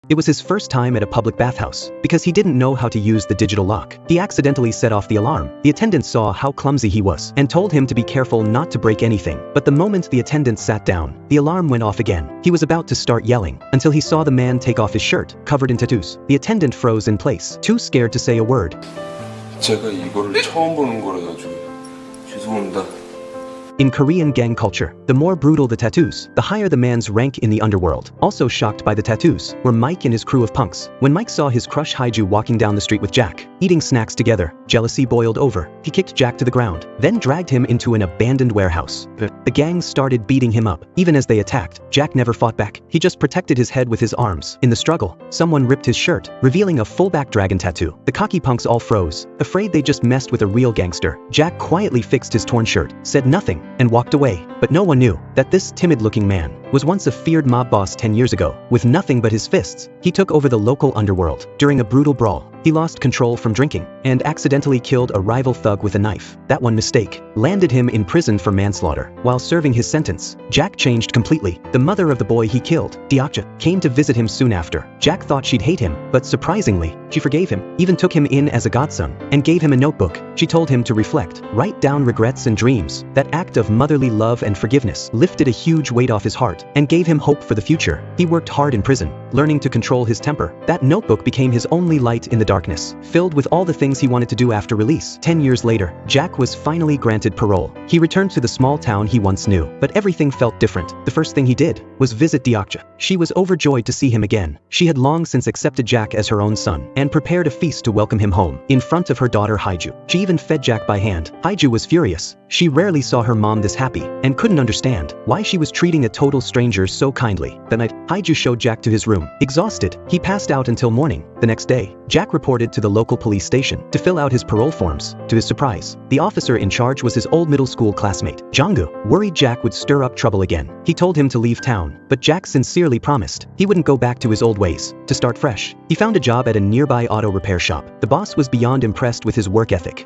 It was his first time at a public bathhouse. Because he didn't know how to use the digital lock, he accidentally set off the alarm. The attendant saw how clumsy he was and told him to be careful not to break anything. But the moment the attendant sat down, the alarm went off again. He was about to start yelling until he saw the man take off his shirt, covered in tattoos. The attendant froze in place, too scared to say a word. 제가 이거를 처음 보는 거라서 죄송합니다. In Korean gang culture, the more brutal the tattoos, the higher the man's rank in the underworld. Also shocked by the tattoos were Mike and his crew of punks. When Mike saw his crush Haiju walking down the street with Jack, eating snacks together, jealousy boiled over. He kicked Jack to the ground, then dragged him into an abandoned warehouse. The gang started beating him up. Even as they attacked, Jack never fought back. He just protected his head with his arms. In the struggle, someone ripped his shirt, revealing a full-back dragon tattoo. The cocky punks all froze, afraid they just messed with a real gangster. Jack quietly fixed his torn shirt, said nothing, and walked away. But no one knew that this timid-looking man was once a feared mob boss 10 years ago. With nothing but his fists, he took over the local underworld. During a brutal brawl, he lost control from drinking and accidentally killed a rival thug with a knife. That one mistake landed him in prison for manslaughter. While serving his sentence, Jack changed completely. The mother of the boy he killed, Deokja, came to visit him soon after. Jack thought she'd hate him, but surprisingly, she forgave him, even took him in as a godson, and gave him a notebook. She told him to reflect, write down regrets and dreams. That act of motherly love and forgiveness lifted a huge weight off his heart and gave him hope for the future. He worked hard in prison, learning to control his temper. That notebook became his only light in the darkness, filled with all the things he wanted to do after release. 10 years later, Jack was finally granted parole. He returned to the small town he once knew, but everything felt different. The first thing he did was visit Deokja. She was overjoyed to see him again. She had long since accepted Jack as her own son and prepared a feast to welcome him home in front of her daughter Haiju. She even fed Jack by hand. Haiju was furious. She rarely saw her mom this happy and couldn't understand why she was treating a total stranger so kindly. That night, Haiju showed Jack to his room. Exhausted, he passed out until morning. The next day, Jack reported to the local police station to fill out his parole forms. To his surprise, the officer in charge was his old middle school classmate, Jonggu. Worried Jack would stir up trouble again, he told him to leave town, but Jack sincerely promised he wouldn't go back to his old ways. To start fresh, he found a job at a nearby auto repair shop. The boss was beyond impressed with his work ethic